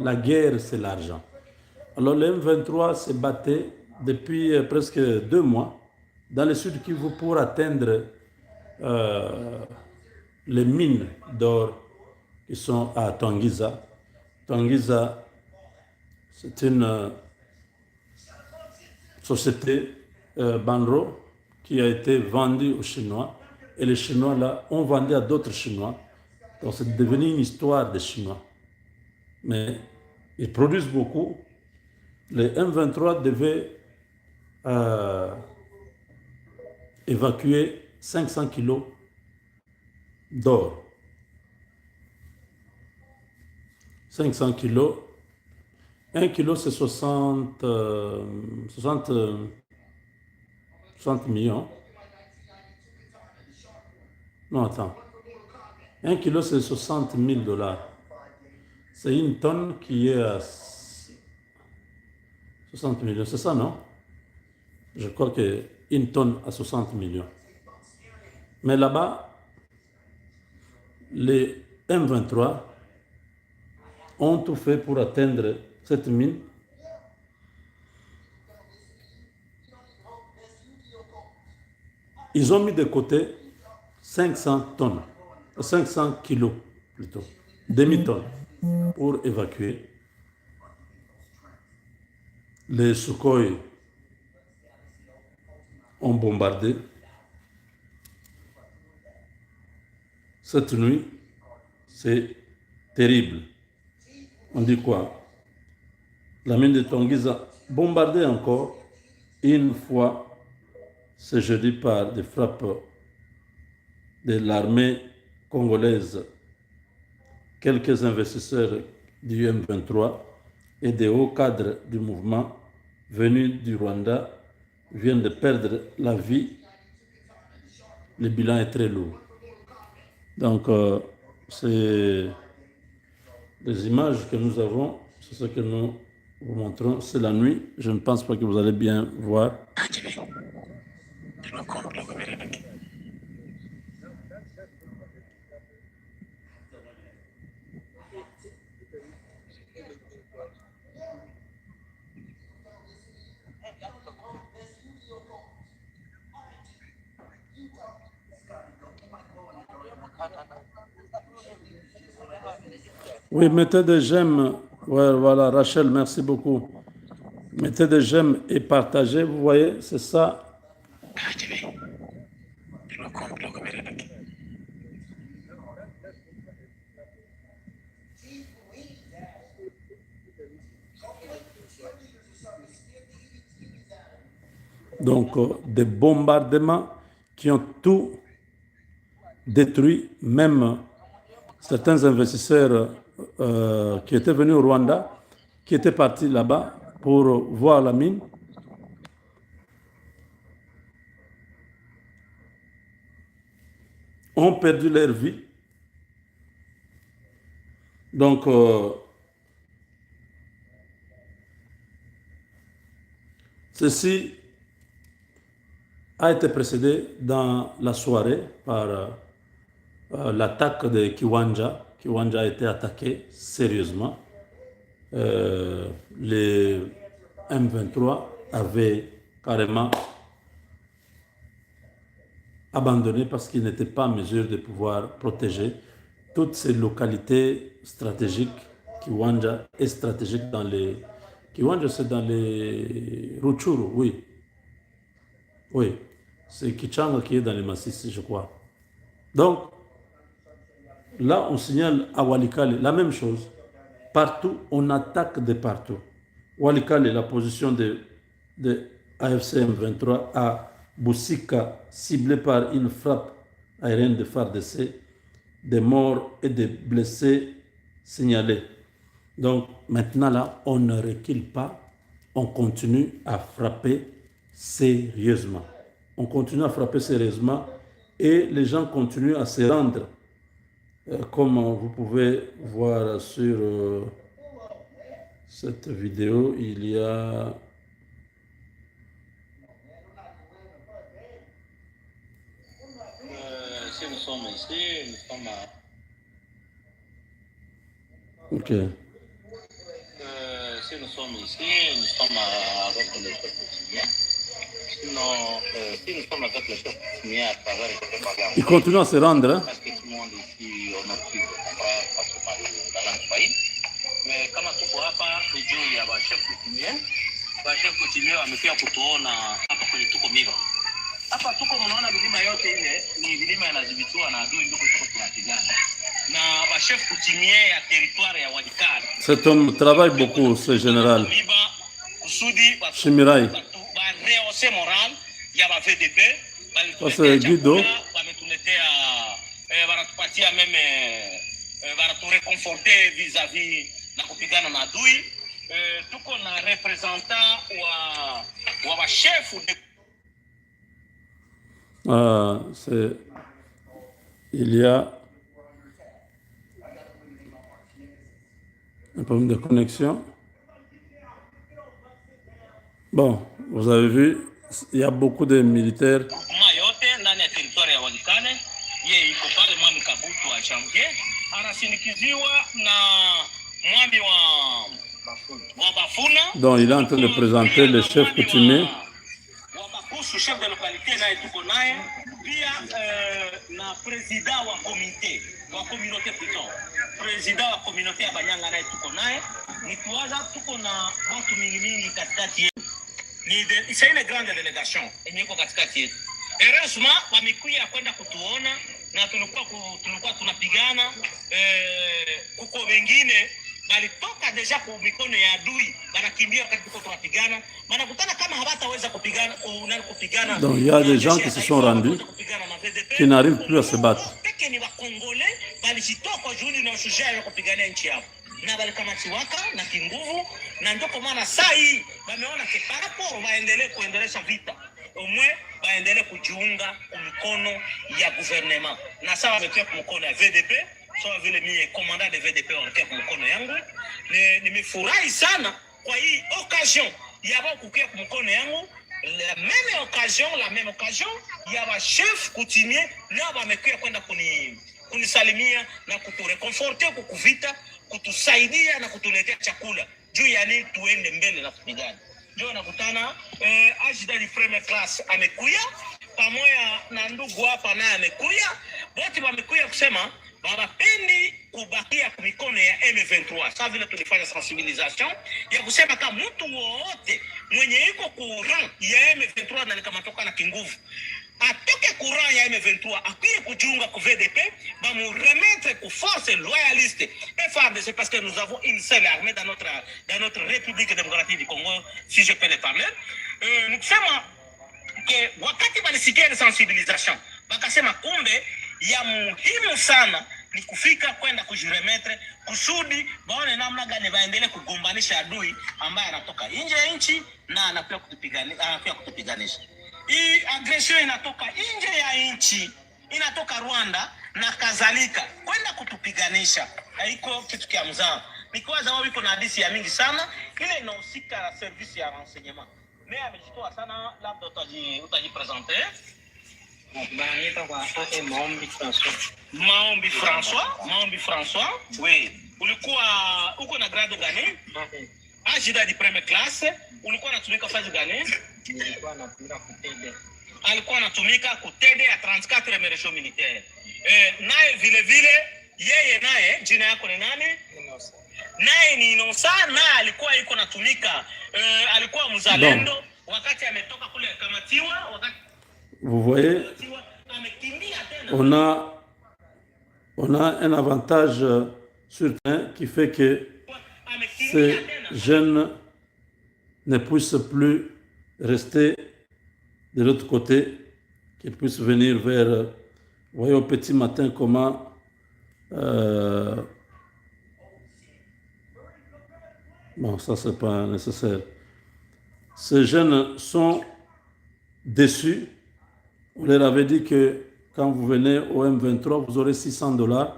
la guerre, c'est l'argent. Alors, le M23 se battait depuis presque 2 mois dans le sud Kivu pour atteindre euh, les mines d'or qui sont à Tanguiza. Tanguiza, c'est une société Banro qui a été vendue aux Chinois et les Chinois là ont vendu à d'autres Chinois. Donc c'est devenu une histoire des Chinois. Mais ils produisent beaucoup. Les M23 devaient euh, évacuer 500 kilos d'or. 500 kilos. 1 kilo, c'est 60 millions. Non, attends. 1 kilo, c'est 60 000 dollars. C'est une tonne qui est à 60 millions. C'est ça, non? Je crois qu'une tonne à 60 millions. Mais là-bas, les M23 ont tout fait pour atteindre cette mine. Ils ont mis de côté 500 tonnes, 500 kilos plutôt, demi-tonnes, pour évacuer. Les Sukhoi ont bombardé. Cette nuit, c'est terrible. On dit quoi? La mine de Tanguiza bombardée encore une fois ce jeudi par des frappes de l'armée congolaise. Quelques investisseurs du M23 et des hauts cadres du mouvement venus du Rwanda viennent de perdre la vie. Le bilan est très lourd. Donc, c'est les images que nous avons, c'est ce que nous vous montrons. C'est la nuit. Je ne pense pas que vous allez bien voir. Oui, mettez des j'aime. Ouais, voilà, Rachel, merci beaucoup. Mettez des j'aime et partagez. Vous voyez, c'est ça. Donc, des bombardements qui ont tout détruit, même certains investisseurs qui étaient venus au Rwanda, qui étaient partis là-bas pour voir la mine. Ont perdu leur vie. Donc, ceci a été précédé dans la soirée par l'attaque de Kiwanja. Kiwanja a été attaqué sérieusement. Les M23 avaient carrément abandonné parce qu'ils n'étaient pas en mesure de pouvoir protéger toutes ces localités stratégiques. Kiwanja est stratégique dans les... Kiwanja, c'est dans les Rutshuru, oui. Oui, c'est Kichanga qui est dans les massifs, je crois. Donc, là, on signale à Walikale la même chose. Partout, on attaque de partout. Walikale, la position de AFCM 23 à Boussika, ciblée par une frappe aérienne de FARDC, des morts et des blessés signalés. Donc, maintenant, là, on ne recule pas, on continue à frapper sérieusement. On continue à frapper sérieusement et les gens continuent à se rendre. Comme vous pouvez voir sur cette vidéo, il y a si nous sommes ici, nous sommes à... Ok. si nous sommes ici, nous sommes avec le chef coutumier. Sinon, si nous sommes avec le chef coutumier à travers le chef coutumier, il continue à se rendre. Hein? Parce que tout le monde ici, on a pu comprendre parce que dans le Swahili. Mais kama tuko hapa ni juu ya chef coutumier. Chef coutumier wamekuja kutuona hapa kwenye tuko Miba. Hapa tuko mnaona milima yote ile ni milima inadhibitiwa na adui, ndio tuko tunapigana. Na chef coutumier ya territoire ya Walikale. Cet homme travaille beaucoup, ce général. Chimirai. Rehausser moral ya ba VDP, parce que Guido wametuletea wanatupatia meme wanatureconforter vis-à-vis na kupigana na adui. Tuko na representant wa chef de c'est il y a un problème de connexion. Bon, vous avez vu, il y a beaucoup de militaires. Yote ndani ya territoire ya Walikale, yeye iko pale Mwami Kabutu wa Champion, anasinikiziwa na mwami wa Bafuna. Donc il est en train de présenter le chef coutumier. Wa Bakusu, chef de localité naye tuko naye, pia na président wa comité, wa communauté plutôt. Président wa communauté ya Banyanga naye tuko naye. Ni tuwaza tuko na watu mingi katikati yetu. C'est une grande délégation yenye iko katikati yetu. Heureusement wamekuja kwenda kutuona na tulikuwa tunapigana kuko wengine walitoka deja kwa mikono ya adui, wanakimbia wakati tuko tunapigana. Wanakutana kama hawataweza kupigana. Donc il y a des gens qui se sont rendus, qui n'arrivent plus à se battre. Ni wa Congolais walijitoka juhudi na ushujaa wa kupigania nchi yao. Na walikamatiwaka na kinguvu, na ndio kwa maana saa hii wameona kiparapo waendelee kuendelesha vita. Umwe waendelee kujiunga mkono ya gouvernement. Na sawa wamekuwa mkono ya VDP, sawa vile mimi commandant de VDP wanakuwa mkono yangu. Nimefurahi sana kwa hii occasion ya wao kukia mkono yangu. La même occasion ya wa chef coutumier na wamekuwa kwenda kunisalimia na kutureconforter kukuvita, kutusaidia na kutuletea chakula juu ya nini tuende mbele na kupigana. Ndio nakutana ajida di premier class amekuya pamoja na ndugu hapa naye amekuya, wote wamekuya kusema hawapendi kubakia kwa mikono ya M23. Sasa vile tulifanya sensibilisation ya kusema kama mtu wote mwenye yuko courant ya M23 na nikamatoka na kinguvu atoke courant ya M23 akuye kujiunga ku VDP, va nous remettre ku force loyaliste FARDC, parce que nous avons une seule armée dans notre République démocratique du Congo, si je peux le permettre. Nikisema ke wakati balisikia sensibilisation bakasema kumbe ya muhimu sana ni kufika kwenda kujiremetre kusudi baone namna gani baendelee kugombanisha adui ambaye anatoka nje ya nchi na anakuwa kutupiganisha. Hii aggression inatoka nje ya nchi, inatoka Rwanda na kadhalika kwenda kutupiganisha. Haiko kitu kia mzaa. Nikwaza wao iko na hadithi ya mingi sana, ile inahusika na service ya renseignement. Mais amejitoa sana, labda utajipresenter. Bananiita kwa Maombi François. Maombi François. Oui. Ulikuwa uko na grade gani? Ajida di première classe. Ulikuwa unatumika fazi gani? Nilikuwa natumika kutede. Alikuwa anatumika kutede ya 34 emeresho militaire. Naye vile yeye naye jina yako ni nani? Inosa. Naye ni Inosa, naye alikuwa yuko natumika alikuwa mzalendo wakati ametoka kule kamatiwa wakati. Vous voyez, on a un avantage certain qui fait que ces jeunes ne puissent plus rester de l'autre côté, qu'ils puissent venir vers, vous voyez au petit matin comment bon, ça c'est pas nécessaire. Ces jeunes sont déçus. On leur avait dit que quand vous venez au M23, vous aurez $600.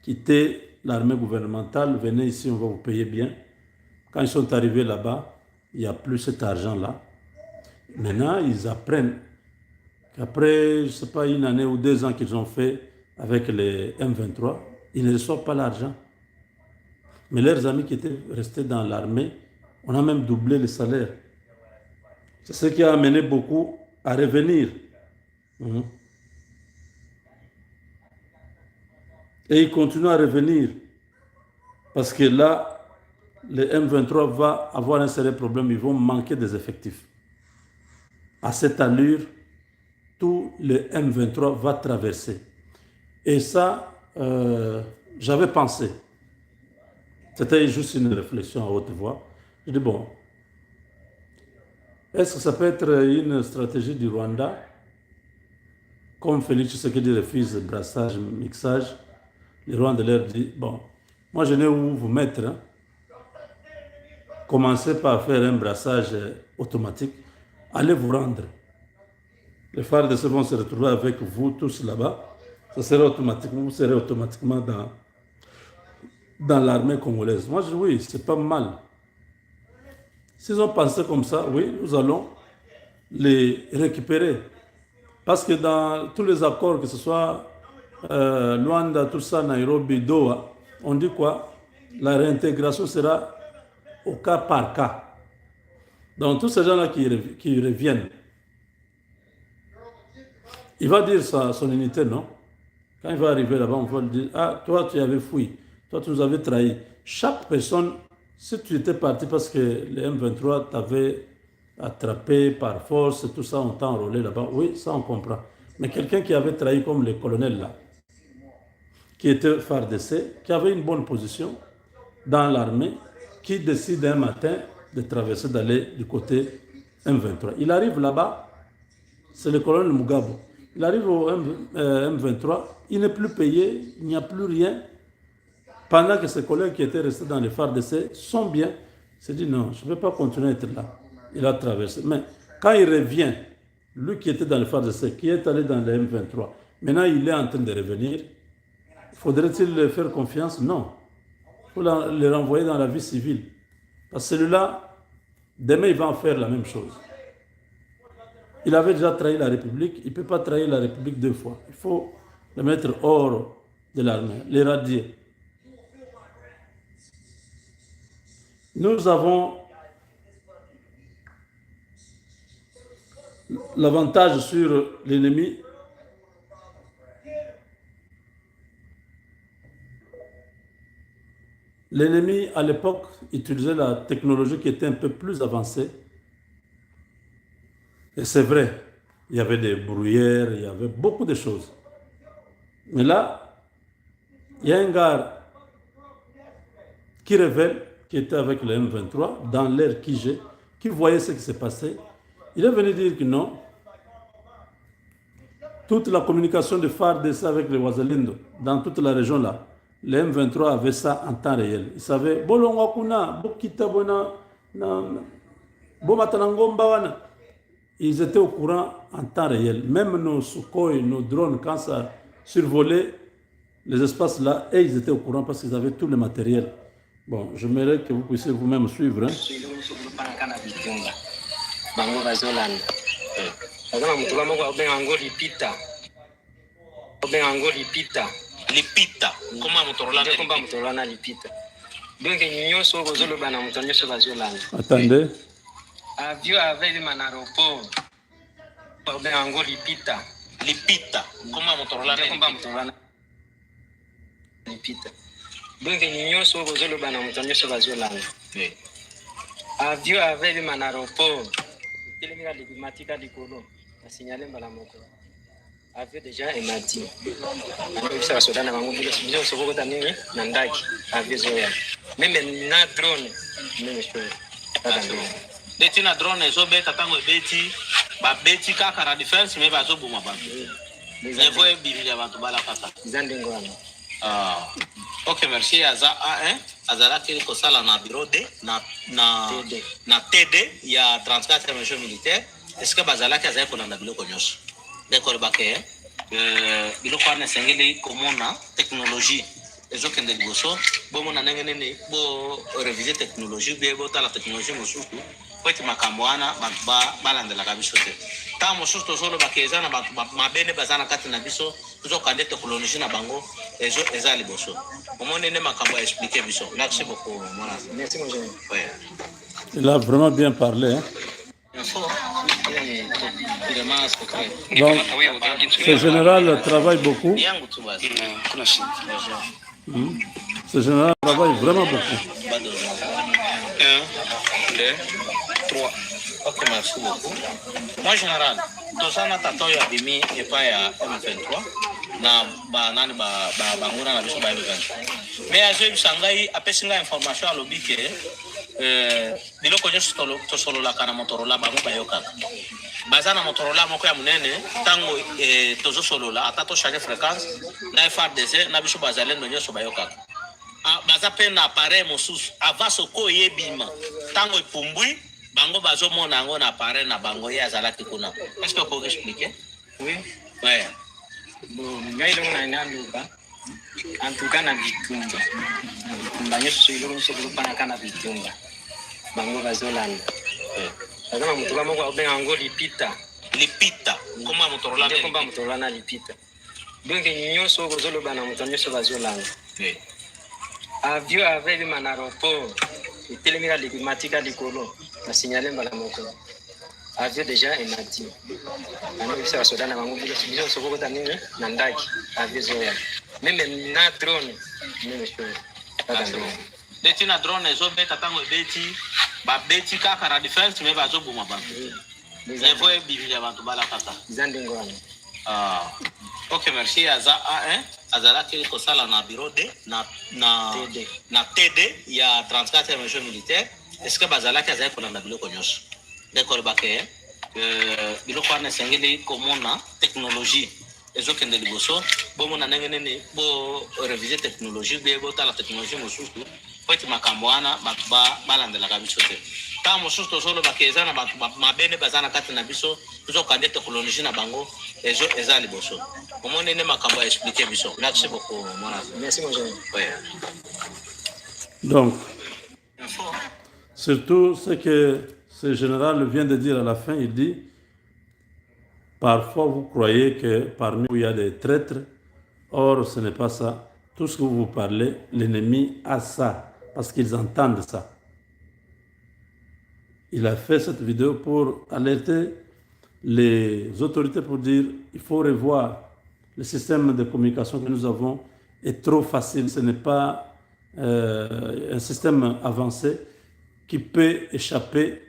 Quittez l'armée gouvernementale, venez ici, on va vous payer bien. Quand ils sont arrivés là-bas, il n'y a plus cet argent-là. Maintenant, ils apprennent qu'après, je ne sais pas, 1 année ou 2 ans qu'ils ont fait avec les M23, ils ne reçoivent pas l'argent. Mais leurs amis qui étaient restés dans l'armée, on a même doublé le salaire. C'est ce qui a amené beaucoup à revenir. Mhm. Et ils continuent à revenir. Parce que là, le M23 va avoir un sérieux problème. Ils vont manquer des effectifs. À cette allure, tout le M23 va traverser. Et ça, j'avais pensé. C'était juste une réflexion à haute voix. Je dis, bon, est-ce que ça peut être une stratégie du Rwanda, comme Félix Tshisekedi refuse brassage, mixage, le Rwanda leur dit, bon, moi je n'ai où vous mettre, hein. Commencez par faire un brassage automatique, allez vous rendre. Les FARDC vont se retrouver avec vous tous là-bas, ça sera automatiquement, vous serez automatiquement dans l'armée congolaise. Moi je dis, oui, c'est pas mal. S'ils ont pensé comme ça, oui, nous allons les récupérer. Parce que dans tous les accords, que ce soit Luanda, tout ça, Nairobi, Doha, on dit quoi? La réintégration sera au cas par cas. Donc tous ces gens-là qui reviennent, il va dire son unité, non? Quand il va arriver là-bas, on va lui dire, ah, toi tu avais fui, toi tu nous avais trahi. Chaque personne, si tu étais parti parce que le M23 t'avait attrapé par force, tout ça, on t'a enrôlé là-bas, oui, ça on comprend. Mais quelqu'un qui avait trahi comme le colonel là, qui était FARDC, qui avait une bonne position dans l'armée, qui décide un matin de traverser, d'aller du côté M23. Il arrive là-bas, c'est le colonel Mugabe. Il arrive au M23, il n'est plus payé, il n'y a plus rien. Pendant que ses collègues qui étaient restés dans les FARDC sont bien, il s'est dit non, je ne vais pas continuer à être là. Il a traversé. Mais quand il revient, lui qui était dans les FARDC, qui est allé dans le M23, maintenant il est en train de revenir, faudrait-il lui faire confiance? Non. Il faut le renvoyer dans la vie civile. Parce que celui-là, demain, il va en faire la même chose. Il avait déjà trahi la République, il ne peut pas trahir la République deux fois. Il faut le mettre hors de l'armée, l'éradier. Nous avons l'avantage sur l'ennemi. L'ennemi, à l'époque, utilisait la technologie qui était un peu plus avancée. Et c'est vrai, il y avait des bruyères, il y avait beaucoup de choses. Mais là, il y a un gars qui révèle, qui était avec le M23, dans l'air Kigé, qui voyait ce qui s'est passé. Il est venu dire que non. Toute la communication de FARDC avec les Wazalendo, dans toute la région là, le M23 avait ça en temps réel. Il savait, ils étaient au courant en temps réel. Même nos Sukhoi, nos drones, quand ça survolait les espaces là, et ils étaient au courant parce qu'ils avaient tout le matériel. Bon, j'aimerais que vous puissiez vous-même suivre. Lipita, comment Motorola Lipita. Donc, attendez. Avion avec Manaroport. Lipita. Lipita, comment Motorola Lipita. Donc, nous sommes aux Olobana, avion avec Manaroport. Téléméga diplomatique à Dikolo. A signalé Malamoko. Avion déjà est mati. Ça va se donner à mon boulot. Si on se voit dans les Nandaki, avion Zoya. Même na drone, même chose. Deti na drone, zo beta tango beti, ba beti kaka na defense, mais ba zo buma ba. Les voix bibilia ba tubala kaka. Zandengwana. Ah. Ok, merci. Azala qui est sala na bureau de na TD il y a 34 mesures militaires. Est-ce que bazala qui azala kona na biloko nyos? D'accord baké biloko na sengeli komona technologie. Ezo kende liboso bo mona ngene ne bo réviser technologie bo ta la technologie mosuku kweti makambo ana ba balandela kabiso te. Ta mosusu solo bakezana ba mabene bazana kati na biso tozokande technologie na bango eza liboso omoni nde makambo ya expliquer biso. Merci beaucoup mwana. Merci mon général. Ouais. Il a vraiment bien parlé. Hein? Donc, ce général travaille beaucoup. Ce général travaille vraiment beaucoup. 1, 2, 3. Ok, merci beaucoup. Moi, général, tosana tato ya bimi epa ya M23 na banani banguna na biso ba M23. Mais azo bisangai apesinga information alobi ke biloko nyonso tosololaka na Motorola bango bayokaka. Baza na Motorola moko ya munene tango tozosolola ata tochange fréquence na FRDC na biso bazalendo nyonso bayokaka. Baza pe na appareil mosusu avant soko yebima tango epumbwi bango bazomona yango na appareil na bango ye azalaki kuna. Est-ce que vous pouvez expliquer? Oui. Ouais. Bon, ngai longo na naluka. En tout cas na bitumba. Bitumba nyonso ilongo nyonso kulupana kana bitumba. Bango bazolanda. Kama Motorola moko abenga ngo lipita. Lipita. Comment Motorola nde komba Motorola na lipita. Donc nyonso kozoloba na moto nyonso bazolanda. Oui. Avion avait eu un aéroport. Il était mis à l'épimatique à l'écolo. La signalé à la moto. Avion déjà est mati. Maintenant, il s'est soldats dans la mobile. Il s'est sauvé dans le Nandak. Avion Zoya. Même na drone. Même chose. Beti na drone ezo beta tango beti ba beti kaka na defense me bazo buma ba. Levo e biblia bantu bala kaka. Zandengo. Ok, merci. Azala qui est sala na bureau D na TD il y a 34 mesures militaires. Est-ce que bazala qui a pour la biloko nyos? D'accord baké biloko na sengeli komona technologie ezo kende liboso bomo na ngene ne bo réviser technologie be bo ta la technologie mosusu peut makambo wana batu balandela ka biso te. Ta mosusu tozolo bakeza na batu mabene bazana kati na biso tozokande technologie na bango eza liboso. Omoni ne makambo ya expliquer biso. Merci beaucoup mwana. Merci mon général. Ouais. Donc, surtout ce que ce général vient de dire à la fin, il dit, parfois vous croyez que parmi vous il y a des traîtres, or ce n'est pas ça. Tout ce que vous parlez, l'ennemi a ça, parce qu'ils entendent ça. Il a fait cette vidéo pour alerter les autorités pour dire il faut revoir le système de communication que nous avons est trop facile. Ce n'est pas un système avancé qui peut échapper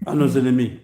à nos ennemis.